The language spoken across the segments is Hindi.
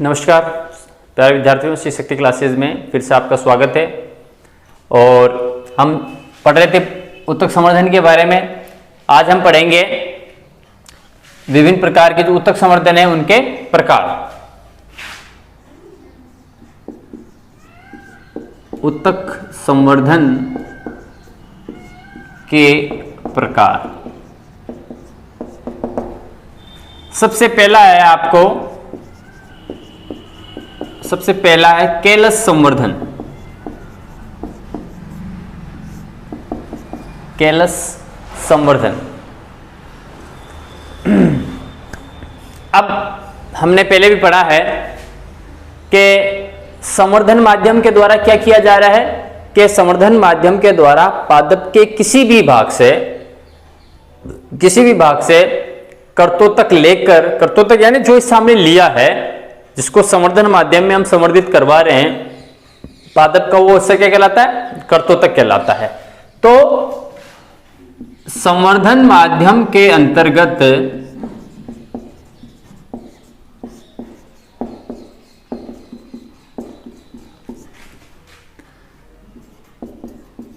नमस्कार प्यारे विद्यार्थियों, श्री शक्ति क्लासेज में फिर से आपका स्वागत है। और हम पढ़ रहे थे उत्तक संवर्धन के बारे में। आज हम पढ़ेंगे विभिन्न प्रकार के जो उत्तक संवर्धन है उनके प्रकार। उत्तक संवर्धन के प्रकार। सबसे पहला है कैलस संवर्धन। कैलस संवर्धन। अब हमने पहले भी पढ़ा है कि संवर्धन माध्यम के द्वारा क्या किया जा रहा है कि संवर्धन माध्यम के द्वारा पादप के किसी भी भाग से कर्तोतक लेकर, कर्तोतक यानी जो इस सामने लिया है, जिसको संवर्धन माध्यम में हम संवर्धित करवा रहे हैं, पादप का वो उससे क्या कहलाता है? कर्तोतक कहलाता है। तो संवर्धन माध्यम के अंतर्गत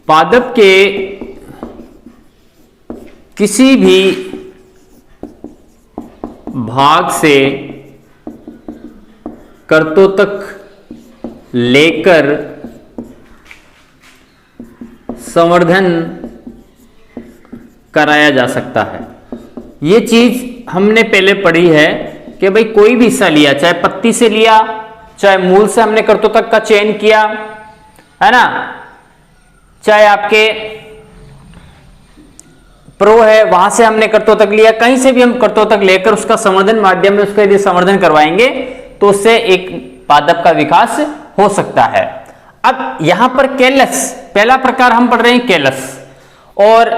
पादप के किसी भी भाग से कर्तोतक लेकर संवर्धन कराया जा सकता है। ये चीज हमने पहले पढ़ी है कि भाई कोई भी हिस्सा लिया, चाहे पत्ती से लिया, चाहे मूल से हमने कर्तोतक का चयन किया, है ना, चाहे आपके प्रो है वहां से हमने कर्तोतक लिया, कहीं से भी हम कर्तोतक लेकर उसका संवर्धन माध्यम में उसका यदि संवर्धन करवाएंगे तो उससे एक पादप का विकास हो सकता है। अब यहां पर कैलस, पहला प्रकार हम पढ़ रहे हैं कैलस। और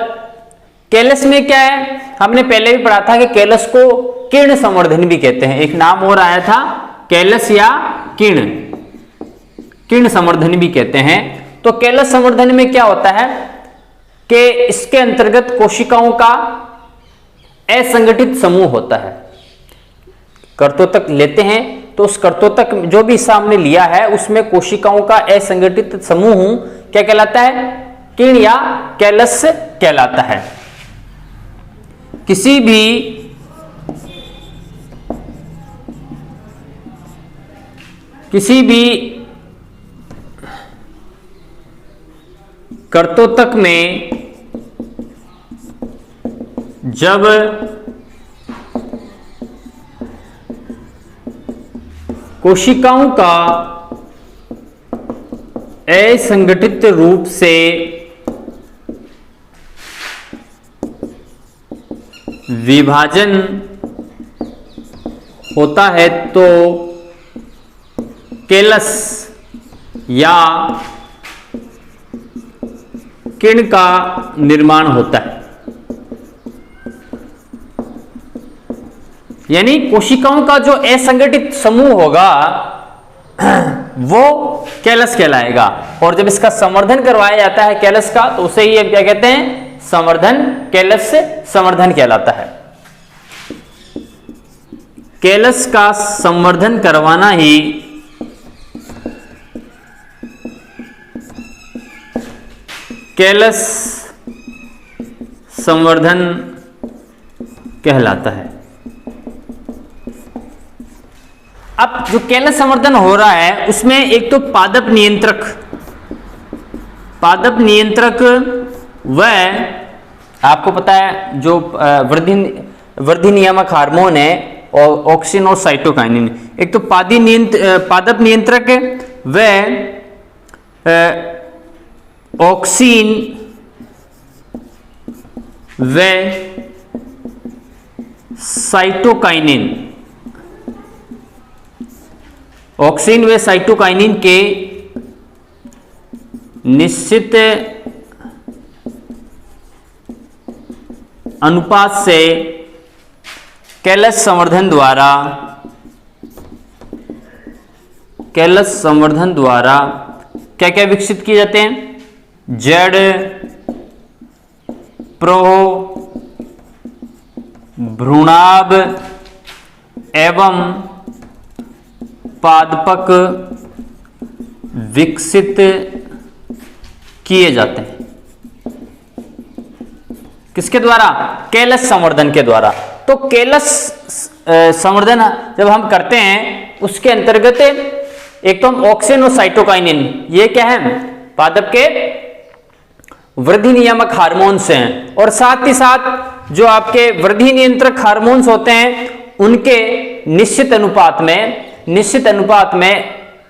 कैलस में क्या है, हमने पहले भी पढ़ा था कि कैलस को किर्ण संवर्धन भी कहते हैं। एक नाम और आया था कैलस या किर्ण संवर्धन भी कहते हैं। तो कैलस संवर्धन में क्या होता है कि इसके अंतर्गत कोशिकाओं का असंगठित समूह होता है। कर्तोतक लेते हैं तो उस कर्तोतक जो भी सामने लिया है उसमें कोशिकाओं का असंगठित समूह क्या कहलाता है? किर्ण या कैलस कहलाता है। किसी भी कर्तोतक में जब कोशिकाओं का असंगठित रूप से विभाजन होता है तो कैलस या किर्ण का निर्माण होता है। यानी कोशिकाओं का जो असंगठित समूह होगा वो कैलस कहलाएगा। और जब इसका संवर्धन करवाया जाता है कैलस का तो उसे ही क्या कहते हैं? संवर्धन। कैलस से संवर्धन कहलाता है। कैलस का संवर्धन करवाना ही कैलस संवर्धन कहलाता है। अब जो कैलस संवर्धन हो रहा है उसमें एक तो पादप नियंत्रक वह आपको पता है जो वृद्धि नियामक हार्मोन है, और ऑक्सिन और साइटोकाइनिन। एक तो पादप नियंत्रक वह ऑक्सिन व साइटोकाइनिन, ऑक्सिन व साइटोकाइनिन के निश्चित अनुपात से कैलस संवर्धन द्वारा क्या क्या विकसित किए जाते हैं? जेड प्रो भ्रूणाभ एवं पादपक विकसित किए जाते हैं। किसके द्वारा? कैलस संवर्धन के द्वारा। तो कैलस संवर्धन जब हम करते हैं उसके अंतर्गत एक तो हम ऑक्सिन और साइटोकाइनिन, ये क्या है? पादप के वृद्धि नियामक हार्मोन्स हैं, और साथ ही साथ जो आपके वृद्धि नियंत्रक हार्मोन्स होते हैं उनके निश्चित अनुपात में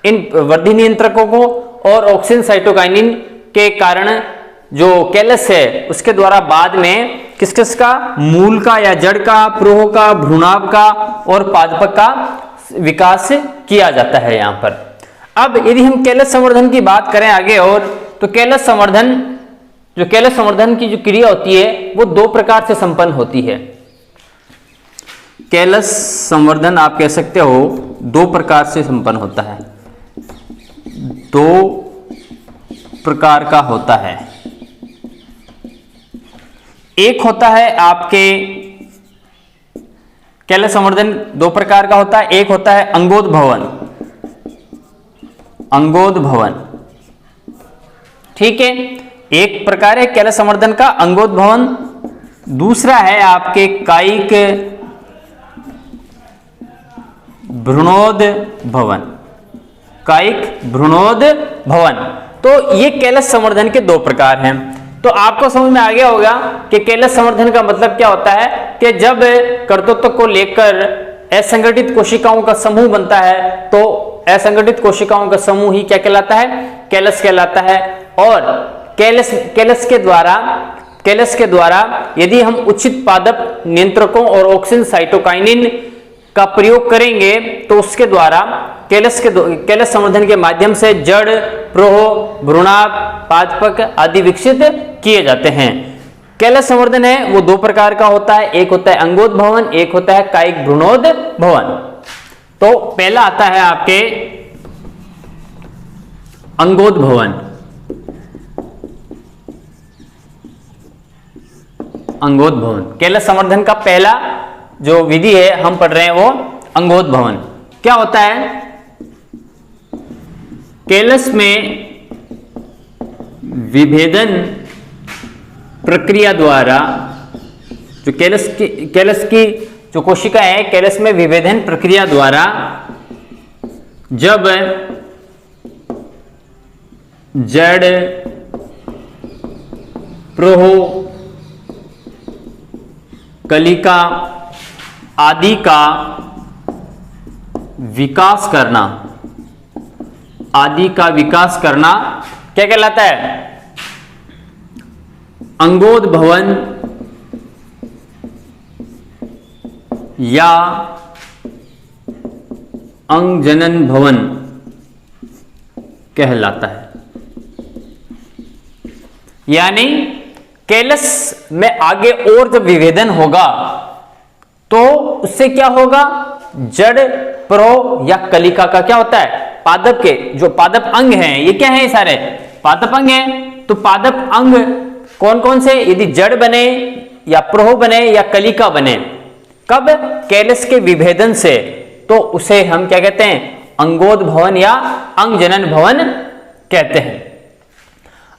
इन वृद्धि नियंत्रकों को और ऑक्सिन साइटोकाइनिन के कारण जो कैलस है उसके द्वारा बाद में किस किस का? मूल का या जड़ का, प्रोह का, भ्रूणाभ का और पादपक का विकास किया जाता है यहां पर। अब यदि हम कैलस संवर्धन की बात करें आगे और, तो कैलस संवर्धन की जो क्रिया होती है वो दो प्रकार से संपन्न होती है। कैलस संवर्धन आप कह सकते हो दो प्रकार से संपन्न होता है, दो प्रकार का होता है। एक होता है आपके कैलस संवर्धन दो प्रकार का होता है, एक होता है अंगोद्भवन, ठीक है, एक प्रकार है कैलस संवर्धन का अंगोद्भवन। दूसरा है आपके कायिक भ्रूणोद्भवन। तो ये कैलस संवर्धन के दो प्रकार हैं। तो आपको समझ में आ गया होगा कि कैलस संवर्धन का मतलब क्या होता है कि जब कर्तृत्व को लेकर असंगठित कोशिकाओं का समूह बनता है तो असंगठित कोशिकाओं का समूह ही क्या कहलाता है? कैलस कहलाता है। और कैलस के द्वारा यदि हम उचित पादप नियंत्रकों और ऑक्सिन साइटोकाइनिन का प्रयोग करेंगे तो उसके द्वारा कैलस संवर्धन के माध्यम से जड़, प्रोह, भ्रूणाभ, पादपक आदि विकसित किए जाते हैं। कैलस संवर्धन है वो दो प्रकार का होता है, एक होता है अंगोद्भवन, एक होता है कायिक भ्रूणोद्भवन। तो पहला आता है आपके अंगोद्भवन। कैलस संवर्धन का पहला जो विधि है हम पढ़ रहे हैं वो अंगोद्भवन। क्या होता है? कैलस में विभेदन प्रक्रिया द्वारा जो कैलस की जो कोशिका है, कैलस में विभेदन प्रक्रिया द्वारा जब जड़, प्रोह, कलिका आदि का विकास करना क्या कहलाता है? अंगोद्भवन या अंगजनन भवन कहलाता है। यानी कैलस में आगे और जब विभेदन होगा तो उससे क्या होगा? जड़, प्रोह या कलिका का क्या होता है? पादप के जो पादप अंग हैं, ये क्या है? सारे पादप अंग हैं। तो पादप अंग कौन कौन से? यदि जड़ बने या प्रोह बने या कलिका बने, कब? कैलस के विभेदन से, तो उसे हम क्या कहते हैं? अंगोद्भवन या अंगजनन भवन कहते हैं।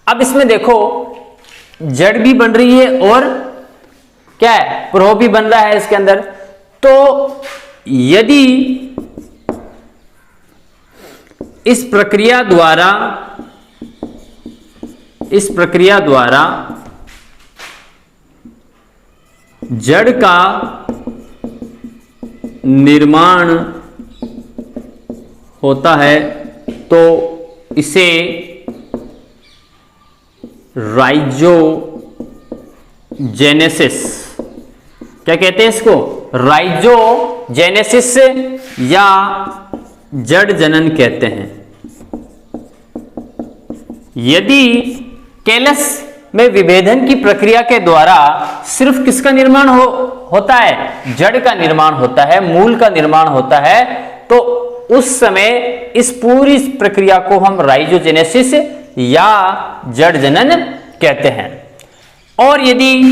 अब इसमें देखो जड़ भी बन रही है और क्या है? प्रोह भी बन रहा है इसके अंदर। तो यदि इस प्रक्रिया द्वारा जड़ का निर्माण होता है तो इसे राइजोजेनेसिस क्या कहते हैं? इसको राइजोजेनेसिस या जड़ जनन कहते हैं। यदि कैलस में विभेदन की प्रक्रिया के द्वारा सिर्फ किसका निर्माण होता है? जड़ का निर्माण होता है, मूल का निर्माण होता है, तो उस समय इस पूरी प्रक्रिया को हम राइजोजेनेसिस या जड़ जनन कहते हैं। और यदि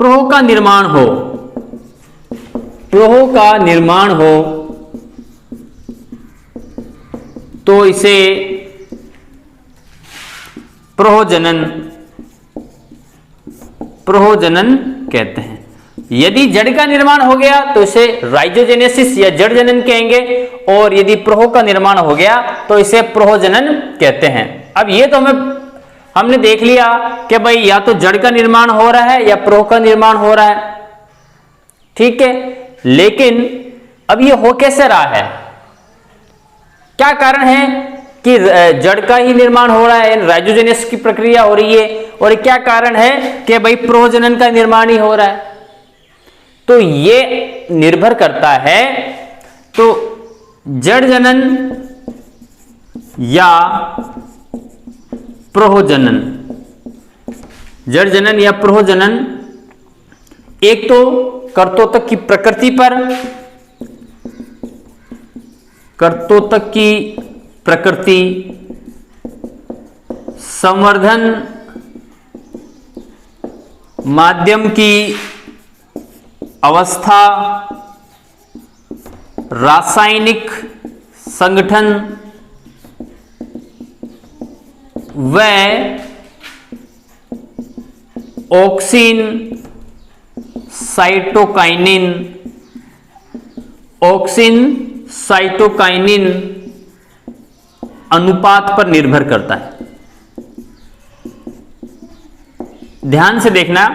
प्रोह का निर्माण हो, प्रोह का निर्माण हो तो इसे प्रोहजनन कहते हैं। यदि जड़ का निर्माण हो गया तो इसे राइजोजेनेसिस या जड़ जनन कहेंगे, और यदि प्रोह का निर्माण हो गया तो इसे प्रोहजनन कहते हैं। अब ये तो हमने देख लिया कि भाई या तो जड़ का निर्माण हो रहा है या प्रोह का निर्माण हो रहा है, ठीक है। लेकिन अब ये हो कैसे रहा है, क्या कारण है कि जड़ का ही निर्माण हो रहा है, राइजोजेनेसिस की प्रक्रिया हो रही है, और क्या कारण है कि भाई प्रोहजनन का निर्माण ही हो रहा है। तो ये निर्भर करता है, तो जड़ जनन या प्रोहजनन, जड़ जनन या प्रोहजनन एक तो कर्तोतक की प्रकृति पर, कर्तोतक की प्रकृति, संवर्धन माध्यम की अवस्था, रासायनिक संगठन व ऑक्सिन साइटोकाइनिन अनुपात पर निर्भर करता है। ध्यान से देखना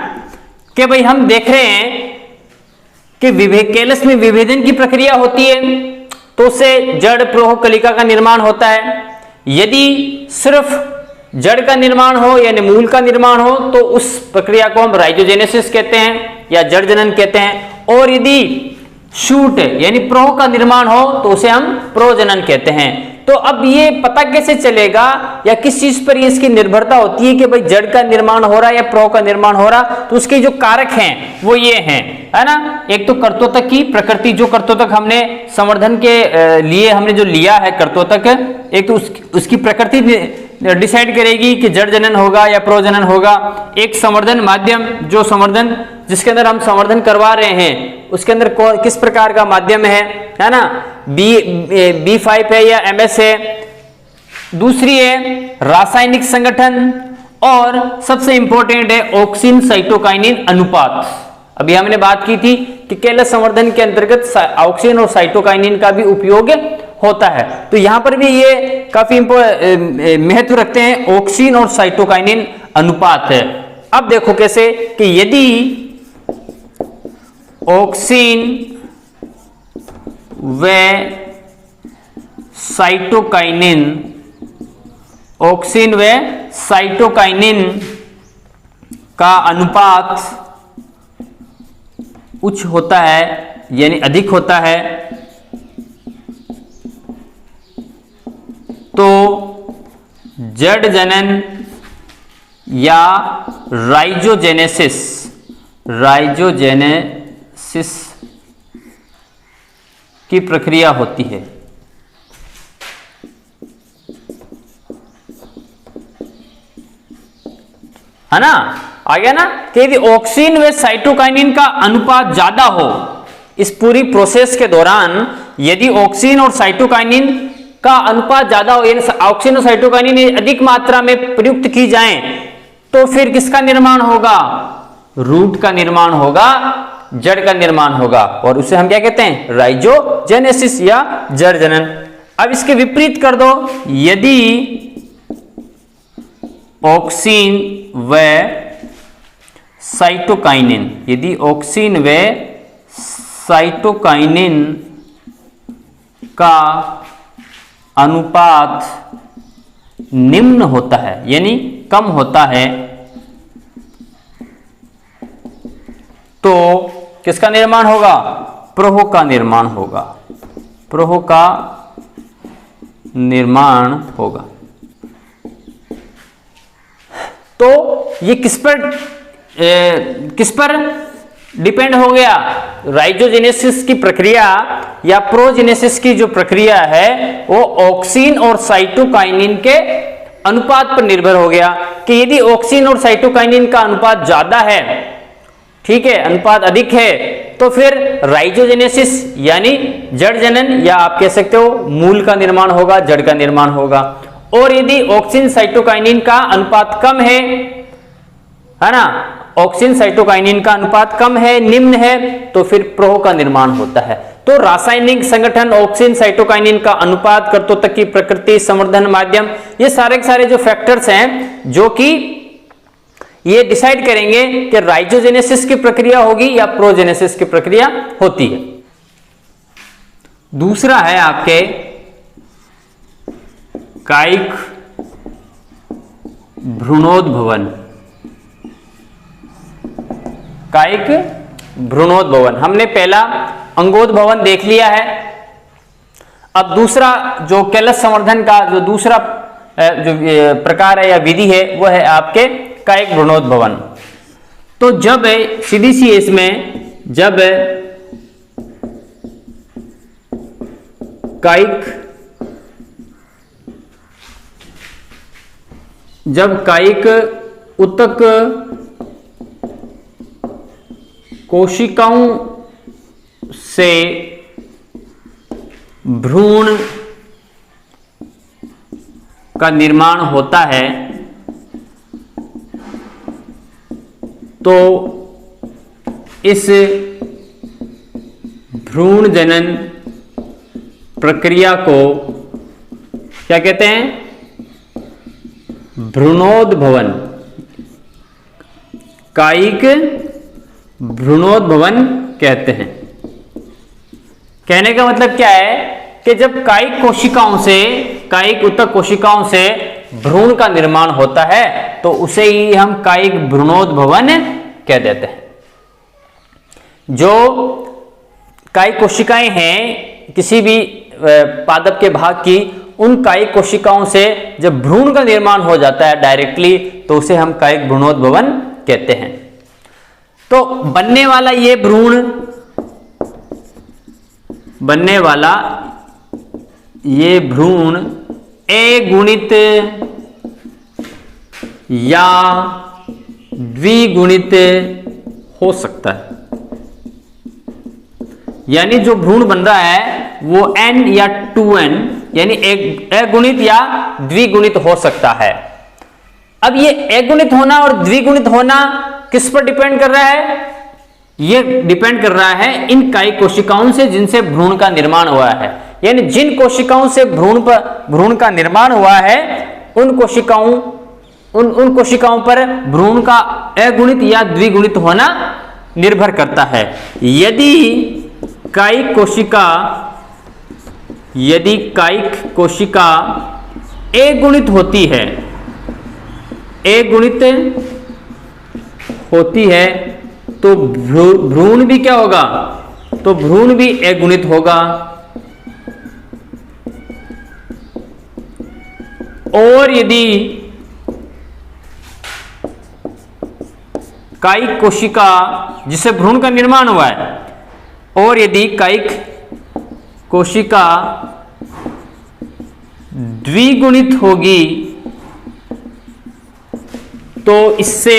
कि भाई हम देख रहे हैं कि केलस में विभेदन की प्रक्रिया होती है तो उससे जड़ प्रोह कलिका का निर्माण होता है। यदि सिर्फ जड़ का निर्माण हो यानी मूल का निर्माण हो तो उस प्रक्रिया को हम राइजोजेनेसिस कहते हैं या जड़ जनन कहते हैं, और यदि शूट यानी प्रोह का निर्माण हो तो उसे हम प्रोजनन कहते हैं। तो अब ये पता कैसे चलेगा या किस चीज पर इसकी निर्भरता होती है कि भाई जड़ का निर्माण हो रहा है या प्रोह का निर्माण हो रहा, तो उसके जो कारक हैं वो ये हैं, है ना। एक तो कर्तोतक की प्रकृति, जो कर्तोतक हमने संवर्धन के लिए हमने जो लिया है कर्तोतक, एक तो उसकी प्रकृति डिसाइड करेगी कि जड़ जनन होगा या प्रोजनन होगा। एक संवर्धन माध्यम, जो संवर्धन जिसके अंदर हम संवर्धन करवा रहे हैं उसके अंदर किस प्रकार का माध्यम है ना, B5 है या MS है। दूसरी है रासायनिक संगठन, और सबसे इंपॉर्टेंट है ऑक्सिन साइटोकाइनिन अनुपात। अभी हमने बात की थी कि केलस संवर्धन के अंतर्गत ऑक्सिन और साइटोकाइनिन का भी उपयोग होता है, तो यहां पर भी ये काफी महत्व रखते हैं, ऑक्सिन और साइटोकाइनिन अनुपात है। अब देखो कैसे कि यदि ऑक्सिन व साइटोकाइनिन का अनुपात उच्च होता है यानी अधिक होता है, तो जड़ जनन या राइजोजेनेसिस की प्रक्रिया होती है। है ना, आ गया ना कि यदि ऑक्सिन व साइटोकाइनिन का अनुपात ज्यादा हो इस पूरी प्रोसेस के दौरान, यदि ऑक्सिन और साइटोकाइनिन का अनुपात ज्यादा हो यानी ऑक्सिन और साइटोकाइनिन अधिक मात्रा में प्रयुक्त की जाएं, तो फिर किसका निर्माण होगा, रूट का निर्माण होगा, जड़ का निर्माण होगा, और उसे हम क्या कहते हैं, राइजोजेनेसिस या जड़ जनन। अब इसके विपरीत कर दो, यदि ऑक्सिन व साइटोकाइनिन, यदि ऑक्सिन व साइटोकाइनिन का अनुपात निम्न होता है यानी कम होता है, तो किसका निर्माण होगा, प्रोह का निर्माण होगा, प्रोह का निर्माण होगा। तो ये किस पर डिपेंड हो गया, राइजोजेनेसिस की प्रक्रिया या प्रोजेनेसिस की जो प्रक्रिया है वो ऑक्सिन और साइटोकाइनिन के अनुपात पर निर्भर हो गया कि यदि ऑक्सिन और साइटोकाइनिन का अनुपात ज्यादा है, ठीक है, अनुपात अधिक है, तो फिर राइजोजेनेसिस यानी जड़ जनन, या आप कह सकते हो मूल का निर्माण होगा, जड़ का निर्माण होगा। और यदि ऑक्सिन साइटोकाइनिन का अनुपात कम है ना, ऑक्सिन साइटोकाइनिन का अनुपात कम है, निम्न है, तो फिर प्रोह का निर्माण होता है। तो रासायनिक संगठन, ऑक्सिन साइटोकाइनिन का अनुपात, कर्तोतक की प्रकृति, संवर्धन माध्यम, ये सारे के सारे जो फैक्टर्स हैं जो कि ये डिसाइड करेंगे कि राइजोजेनेसिस की प्रक्रिया होगी या प्रोजेनेसिस की प्रक्रिया होती है। दूसरा है आपके कायिक भ्रूणोद्भवन। कायिक भ्रूणोद्भवन, हमने पहला अंगोद्भवन देख लिया है। अब दूसरा जो कैलस संवर्धन का जो दूसरा जो प्रकार है या विधि है वो है आपके कायिक भ्रूणोद्भवन। तो जब सीधी सी इसमें जब कायिक ऊतक कोशिकाओं से भ्रूण का निर्माण होता है तो इस भ्रूण जनन प्रक्रिया को क्या कहते हैं? भ्रूणोद्भवन, कायिक भ्रूणोद्भवन कहते हैं। कहने का मतलब क्या है कि जब कायिक कोशिकाओं से, कायिक ऊतक कोशिकाओं से भ्रूण का निर्माण होता है तो उसे ही हम कायिक भ्रूणोद्भवन कह देते हैं। जो कायिक कोशिकाएं हैं किसी भी पादप के भाग की, उन कायिक कोशिकाओं से जब भ्रूण का निर्माण हो जाता है डायरेक्टली तो उसे हम कायिक भ्रूणोद्भवन कहते हैं। तो बनने वाला ये भ्रूण, बनने वाला ये भ्रूण अगुणित या द्विगुणित हो सकता है। यानी जो भ्रूण बन रहा है वो n या 2n यानी अगुणित या द्विगुणित हो सकता है। अब ये अगुणित होना और द्विगुणित होना किस पर डिपेंड कर रहा है? ये डिपेंड कर रहा है इन कायिक कोशिकाओं से जिनसे भ्रूण का निर्माण हुआ है। यानी जिन कोशिकाओं से भ्रूण का निर्माण हुआ है उन कोशिकाओं पर भ्रूण का अगुणित या द्विगुणित होना निर्भर करता है। यदि कायिक कोशिका अगुणित होती है, अगुणित होती है तो भ्रूण भी क्या होगा? तो भ्रूण भी अगुणित होगा। और यदि कायिक कोशिका जिसे भ्रूण का निर्माण हुआ है, और यदि कायिक कोशिका द्विगुणित होगी तो इससे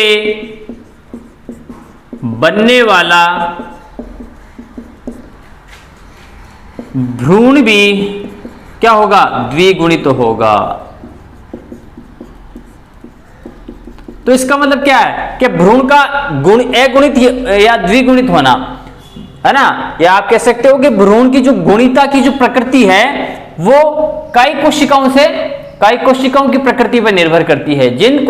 बनने वाला भ्रूण भी क्या होगा? द्विगुणित होगा। तो इसका मतलब क्या है कि भ्रूण का अगुणित या द्विगुणित होना है ना, या आप कह सकते हो कि भ्रूण की जो गुणिता की जो प्रकृति है वो कायिक कोशिकाओं की प्रकृति पर निर्भर करती है। जिन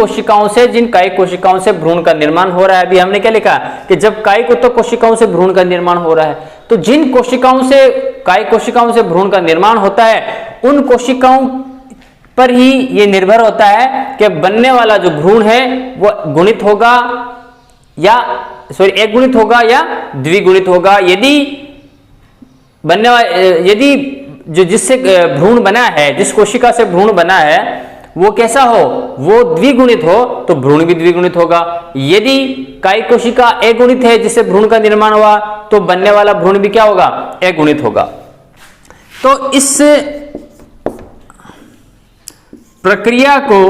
कायिक कोशिकाओं से भ्रूण का निर्माण हो रहा है, अभी हमने क्या लिखा कि जब कायिक ऊतक कोशिकाओं से भ्रूण का निर्माण हो रहा है तो जिन कायिक कोशिकाओं से भ्रूण का निर्माण होता है उन कोशिकाओं पर ही ये निर्भर होता है कि बनने वाला जो भ्रूण है वो अगुणित होगा या द्विगुणित होगा। यदि जो जिससे भ्रूण बना है, जिस कोशिका से भ्रूण बना है वो कैसा हो? वो द्विगुणित हो तो भ्रूण भी द्विगुणित होगा। यदि कायिक कोशिका अगुणित है जिससे भ्रूण का निर्माण हुआ तो बनने वाला भ्रूण भी क्या होगा? अगुणित होगा। तो इस प्रक्रिया को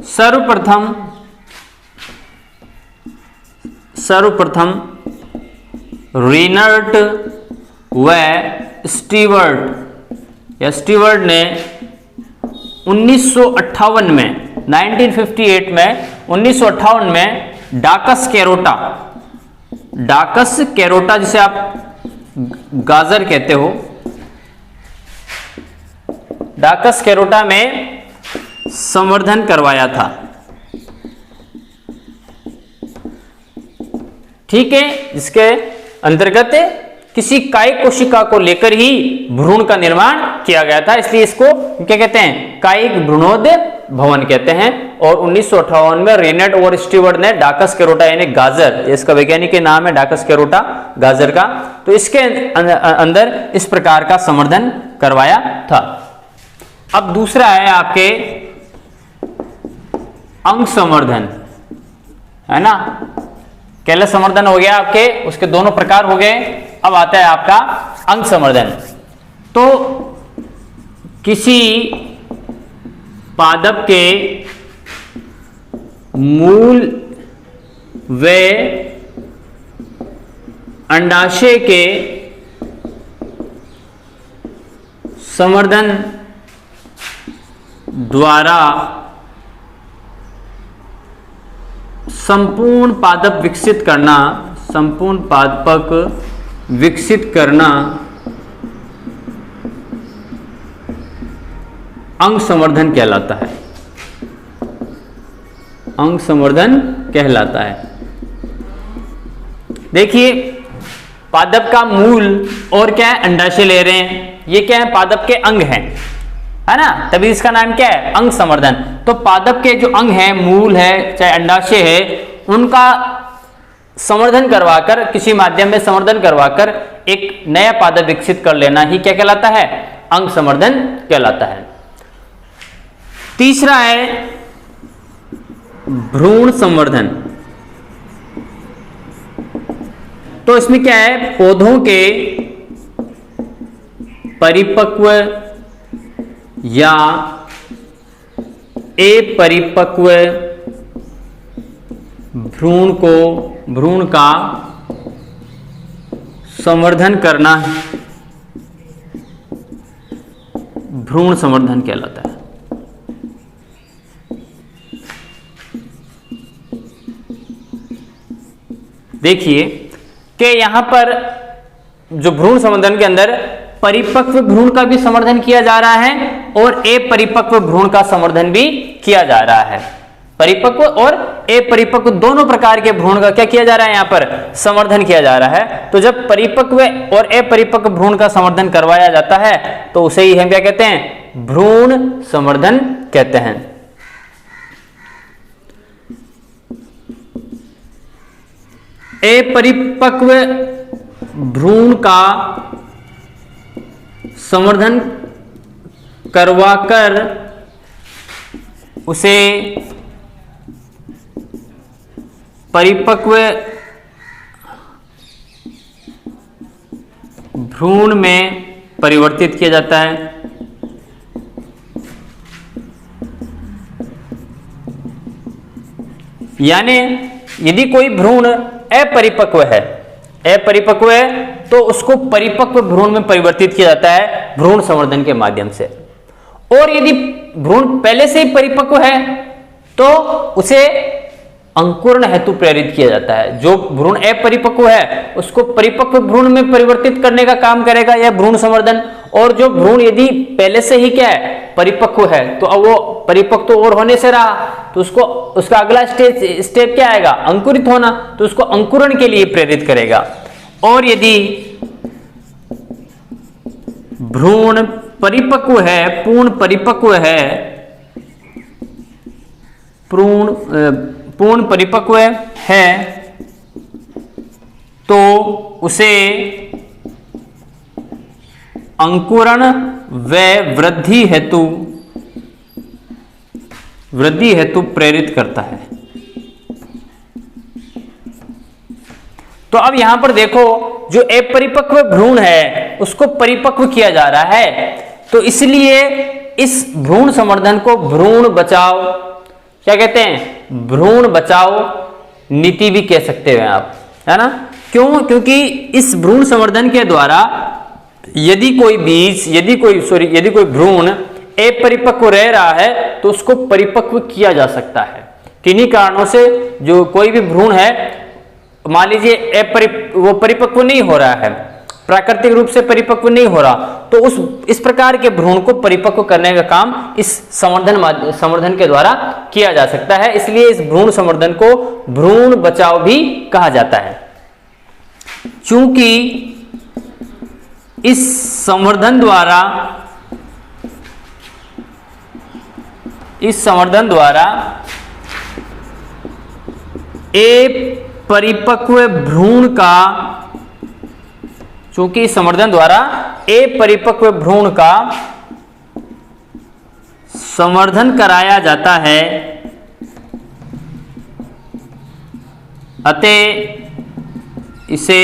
सर्वप्रथम रेनॉल्ट व स्टीवर्ट ने 1958 में 1958 में 1958 में डाकस कैरोटा जिसे आप गाजर कहते हो, डाकस कैरोटा में संवर्धन करवाया था। ठीक है, जिसके अंतर्गत किसी कायिक कोशिका को लेकर ही भ्रूण का निर्माण किया गया था, इसलिए इसको क्या कहते हैं, कायिक भ्रूणोद भवन कहते हैं। और 1958 में रेनॉल्ट और स्टीवर्ट ने डाकस कैरोटा यानी गाजर, इसका वैज्ञानिक नाम है डाकस कैरोटा गाजर का, तो इसके अंदर इस प्रकार का संवर्धन करवाया था। अब दूसरा है आपके अंग संवर्धन, है ना। कैलस संवर्धन हो गया आपके, उसके दोनों प्रकार हो गए। अब आता है आपका अंग संवर्धन। तो किसी पादप के मूल व अंडाशय के संवर्धन द्वारा संपूर्ण पादप विकसित करना अंग संवर्धन कहलाता है। अंग संवर्धन कहलाता है। देखिए, पादप का मूल और क्या है, अंडाशय ले रहे हैं, ये क्या है, पादप के अंग हैं, है ना, तभी इसका नाम क्या है, अंग संवर्धन। तो पादप के जो अंग हैं, मूल है चाहे अंडाशय है, उनका संवर्धन करवाकर, किसी माध्यम में संवर्धन करवाकर एक नया पादप विकसित कर लेना ही क्या कहलाता है, अंग संवर्धन कहलाता है। तीसरा है भ्रूण संवर्धन। तो इसमें क्या है, पौधों के परिपक्व या अपरिपक्व भ्रूण का संवर्धन करना भ्रूण संवर्धन कहलाता है। देखिए कि यहां पर जो भ्रूण संवर्धन के अंदर परिपक्व भ्रूण का भी संवर्धन किया जा रहा है और अपरिपक्व भ्रूण का संवर्धन भी किया जा रहा है। परिपक्व और अपरिपक्व दोनों प्रकार के भ्रूण का क्या किया जा रहा है, यहां पर संवर्धन किया जा रहा है। तो जब परिपक्व और अपरिपक्व भ्रूण का संवर्धन करवाया जाता है तो उसे ही हम क्या कहते हैं, भ्रूण संवर्धन कहते हैं। अपरिपक्व भ्रूण का संवर्धन करवाकर उसे परिपक्व भ्रूण में परिवर्तित किया जाता है। यानी यदि कोई भ्रूण अपरिपक्व है तो उसको परिपक्व भ्रूण में परिवर्तित किया जाता है भ्रूण संवर्धन के माध्यम से। और यदि भ्रूण पहले से ही परिपक्व है तो उसे अंकुरण हेतु प्रेरित किया जाता है। जो भ्रूण अपरिपक्व है उसको परिपक्व भ्रूण में परिवर्तित करने का काम करेगा यह भ्रूण संवर्धन। और जो भ्रूण यदि पहले से ही क्या है, परिपक्व है, तो अब वो परिपक्व तो और होने से रहा तो उसको उसका अगला स्टेप क्या आएगा, अंकुरित होना, तो उसको अंकुरण के लिए प्रेरित करेगा। और यदि भ्रूण परिपक्व है, पूर्ण परिपक्व है तो उसे अंकुरण व वृद्धि हेतु प्रेरित करता है। तो अब यहां पर देखो, जो अपरिपक्व भ्रूण है उसको परिपक्व किया जा रहा है, तो इसलिए इस भ्रूण संवर्धन को भ्रूण बचाओ क्या कहते हैं, भ्रूण बचाओ नीति भी कह सकते हैं आप, है ना। क्यों? क्योंकि इस भ्रूण संवर्धन के द्वारा यदि कोई भ्रूण अपरिपक्व रह रहा है तो उसको परिपक्व किया जा सकता है। किन्हीं कारणों से जो कोई भी भ्रूण है, मान लीजिए वो परिपक्व नहीं हो रहा है, प्राकृतिक रूप से परिपक्व नहीं हो रहा, तो इस प्रकार के भ्रूण को परिपक्व करने का काम इस संवर्धन के द्वारा किया जा सकता है। इसलिए इस भ्रूण संवर्धन को भ्रूण बचाव भी कहा जाता है। चूंकि इस संवर्धन द्वारा अपरिपक्व भ्रूण का संवर्धन कराया जाता है, अतः इसे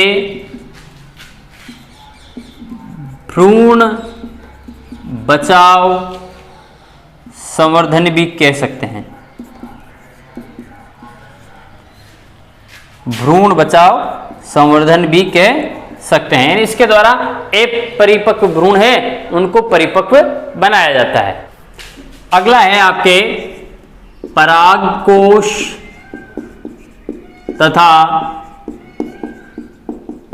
भ्रूण बचाव संवर्धन भी कह सकते हैं। भ्रूण बचाव संवर्धन भी कह सकते हैं। इसके द्वारा एक परिपक्व भ्रूण है उनको परिपक्व बनाया जाता है। अगला है आपके परागकोश तथा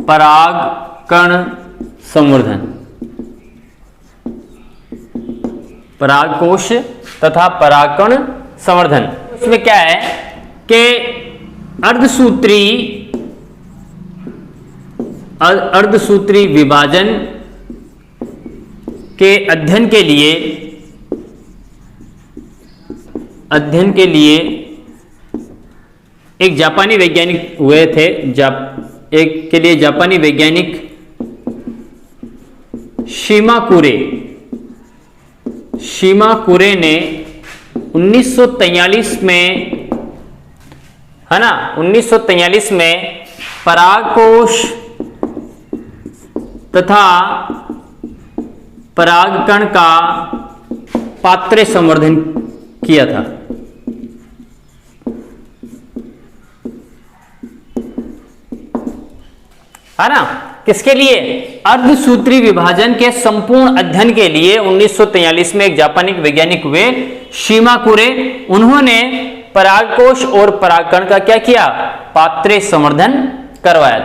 परागकण संवर्धन। परागकोश तथा परागकण संवर्धन, इसमें क्या है कि अर्धसूत्री विभाजन के अध्ययन के लिए एक जापानी वैज्ञानिक हुए थे। जापानी वैज्ञानिक शिमाकुरे ने 1943 में, है ना, 1943 में परागकोश तथा परागकण का पात्र संवर्धन किया था। है ना, किसके लिए? अर्धसूत्री विभाजन के संपूर्ण अध्ययन के लिए 1943 में एक जापानी वैज्ञानिक हुए शिमाकुरे, उन्होंने परागकोश और परागकण का क्या किया? पात्र संवर्धन करवाया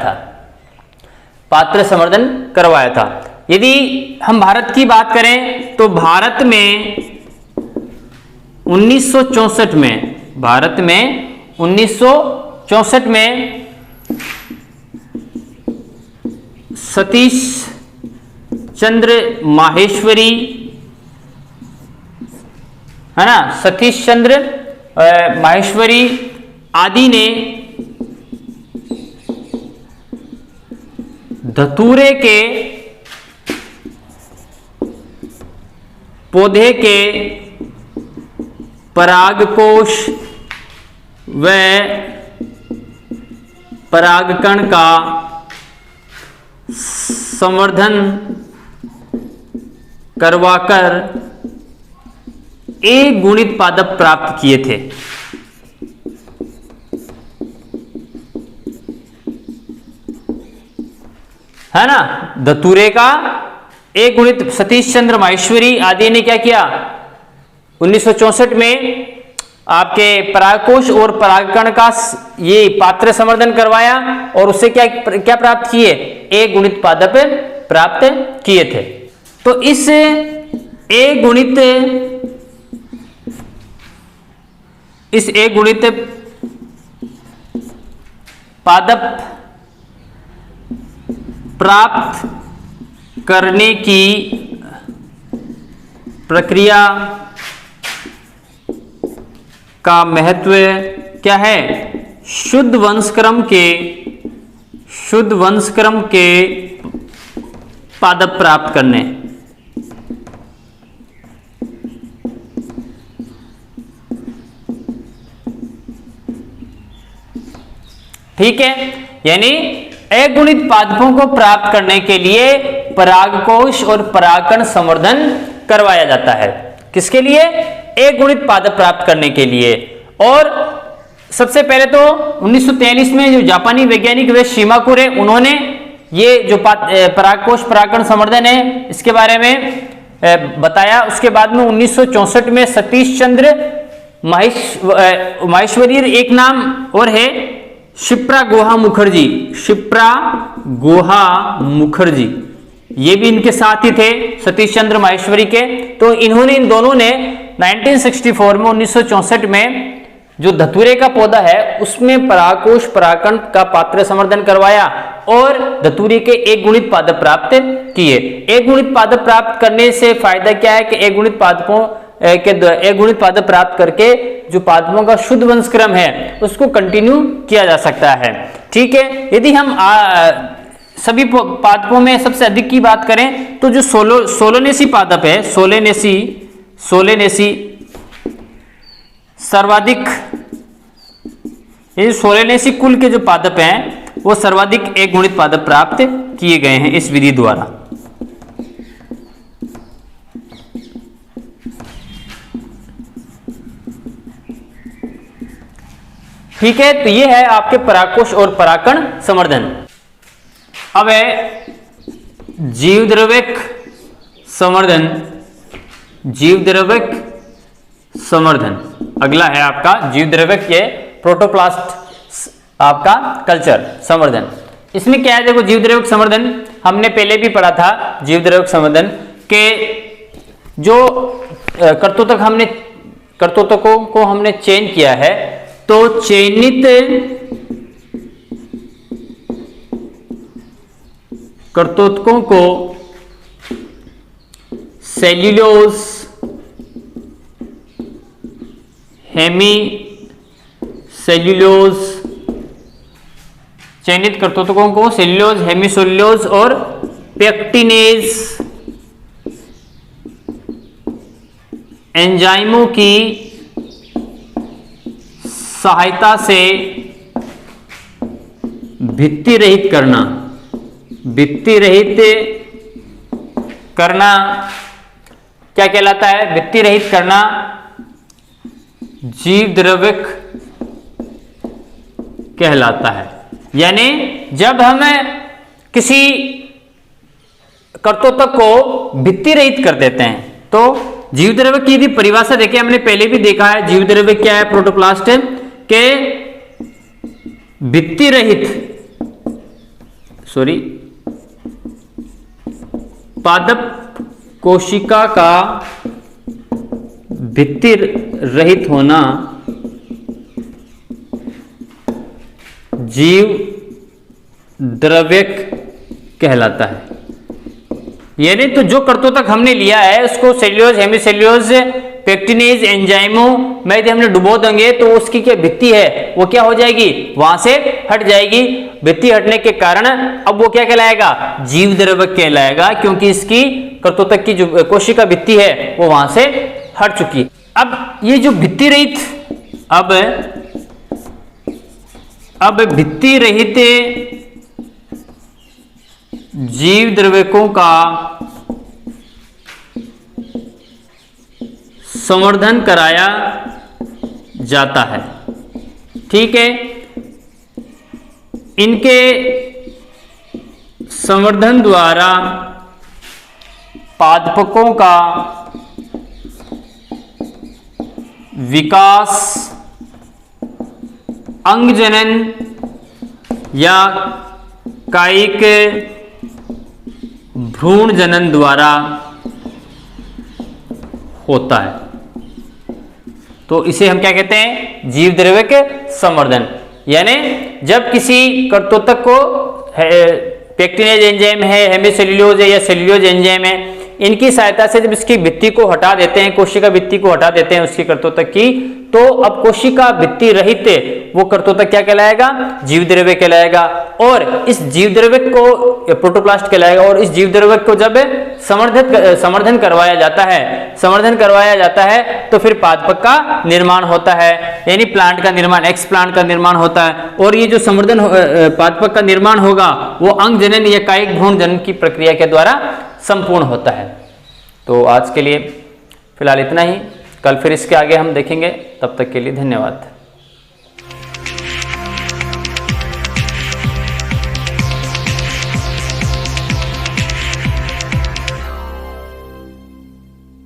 था। यदि हम भारत की बात करें तो भारत में 1964 में सतीश चंद्र माहेश्वरी, है ना, सतीश चंद्र माहेश्वरी आदि ने धतूरे के पौधे के परागकोश व परागकण का संवर्धन करवाकर एक गुणित पादप प्राप्त किए थे। है ना, धतूरे का एक गुणित सतीश चंद्र माहेश्वरी आदि ने क्या किया? 1964 में आपके परागकोश और परागकण का ये पात्र संवर्धन करवाया और उससे क्या प्राप्त किए? एक गुणित पादप प्राप्त किए थे। तो इस एक गुणित पादप प्राप्त करने की प्रक्रिया का महत्व क्या है? शुद्ध वंशक्रम के पादप प्राप्त करने। ठीक है, यानी अगुणित पादपों को प्राप्त करने के लिए परागकोश और परागकण संवर्धन करवाया जाता है। किसके लिए? अगुणित पादप प्राप्त करने के लिए। और सबसे पहले तो 1943 में जो जापानी वैज्ञानिक वे शिमाकुरे, उन्होंने ये जो परागकोश परागकण संवर्धन है इसके बारे में बताया। उसके बाद में 1964 में सतीश चंद्र माहेश्वरी, एक नाम और है शिप्रा गुहा मुखर्जी, शिप्रा गुहा मुखर्जी, ये भी इनके साथ ही थे सतीश चंद्र माहेश्वरी के। तो इन्होंने, इन दोनों ने 1964 में 1964 में जो धतूरे का पौधा है उसमें परागकोश परागकण का पात्र संवर्धन करवाया और धतूरे के एक गुणित पादप प्राप्त किए। एक गुणित पादप प्राप्त करने से फायदा क्या है कि एक गुणित पादप प्राप्त करके जो पादपों का शुद्ध वंशक्रम है उसको कंटिन्यू किया जा सकता है। ठीक है, यदि हम सभी पादपों में सबसे अधिक की बात करें तो जो सोलोनेसी पादप है, सोलेनेसी सर्वाधिक, ये सोलेनेसी कुल के जो पादप हैं वो सर्वाधिक एक गुणित पादप प्राप्त किए गए हैं इस विधि द्वारा। ठीक है, तो ये है आपके परागकोश और परागकण संवर्धन। अब है जीवद्रव्यक संवर्धन, जीवद्रव्यक संवर्धन अगला है आपका जीवद्रव्यक के प्रोटोप्लास्ट आपका कल्चर संवर्धन। इसमें क्या है, देखो जीवद्रव्यक संवर्धन हमने पहले भी पढ़ा था। जीवद्रव्यक संवर्धन के जो कर्तोतकों को हमने चयन किया है, तो चयनित कर्तोतकों को सेल्यूलोज, हेमी सेल्यूलोज, चयनित कर्तोतकों को सेल्यूलोज, हेमीसेल्यूलोज और पेक्टिनेज एंजाइमों की सहायता से भित्ति रहित करना, भित्ति रहित करना क्या कहलाता है? भित्ति रहित करना जीवद्रव्यक कहलाता है। यानी जब हम किसी कर्तोतक को भित्ति रहित कर देते हैं तो जीवद्रव्यक की यदि परिभाषा देखिए, हमने पहले भी देखा है जीवद्रव्यक क्या है, प्रोटोप्लास्ट के भित्ति रहित पादप कोशिका का भित्ति रहित होना जीव द्रव्यक कहलाता है। यानी तो जो कर्तोतक हमने लिया है उसको सेल्यूलोज, हेमीसेल्यूलोज, पेक्टिनेज एंजाइमों में यदि हमने डुबो देंगे तो उसकी क्या भित्ति है वो क्या हो जाएगी, वहां से हट जाएगी। भित्ति हटने के कारण अब वो क्या कहलाएगा, जीव द्रव्यक कहलाएगा, क्योंकि इसकी कर्तोतक की जो कोशिका भित्ति है वो वहां से हट चुकी है। अब ये जो भित्ति रहित, अब भित्ति रहित जीव द्रव्यकों का संवर्धन कराया जाता है। ठीक है, इनके संवर्धन द्वारा पादपों का विकास अंगजनन या कायिक भ्रूण जनन द्वारा होता है। तो इसे हम क्या कहते हैं, जीवद्रव्यक संवर्धन। यानी जब किसी कर्तोतक को पेक्टिनेज एंजाइम है, हेमीसेल्यूलोज है या सेल्यूलोज एंजाइम है, इनकी सहायता से जब इसकी भित्ति को हटा देते हैं, कोशिका भित्ति को हटा देते हैं उसकी कर्तोतक की, तो अब कोशिका भित्ति रहित वो कर्तोतक क्या कहलाएगा, जीवद्रव्य कहलाएगा। और इस जीवद्रव्य को प्रोटोप्लास्ट कहलाएगा। और इस जीवद्रव्य को जब संवर्धन करवाया जाता है तो फिर पादप का निर्माण होता है, यानी प्लांट का निर्माण, एक्स प्लांट का निर्माण होता है। और ये जो संवर्धन पादप का निर्माण होगा वो अंग जनन या कायिक भ्रूण जनन की प्रक्रिया के द्वारा संपूर्ण होता है। तो आज के लिए फिलहाल इतना ही, कल फिर इसके आगे हम देखेंगे। तब तक के लिए धन्यवाद।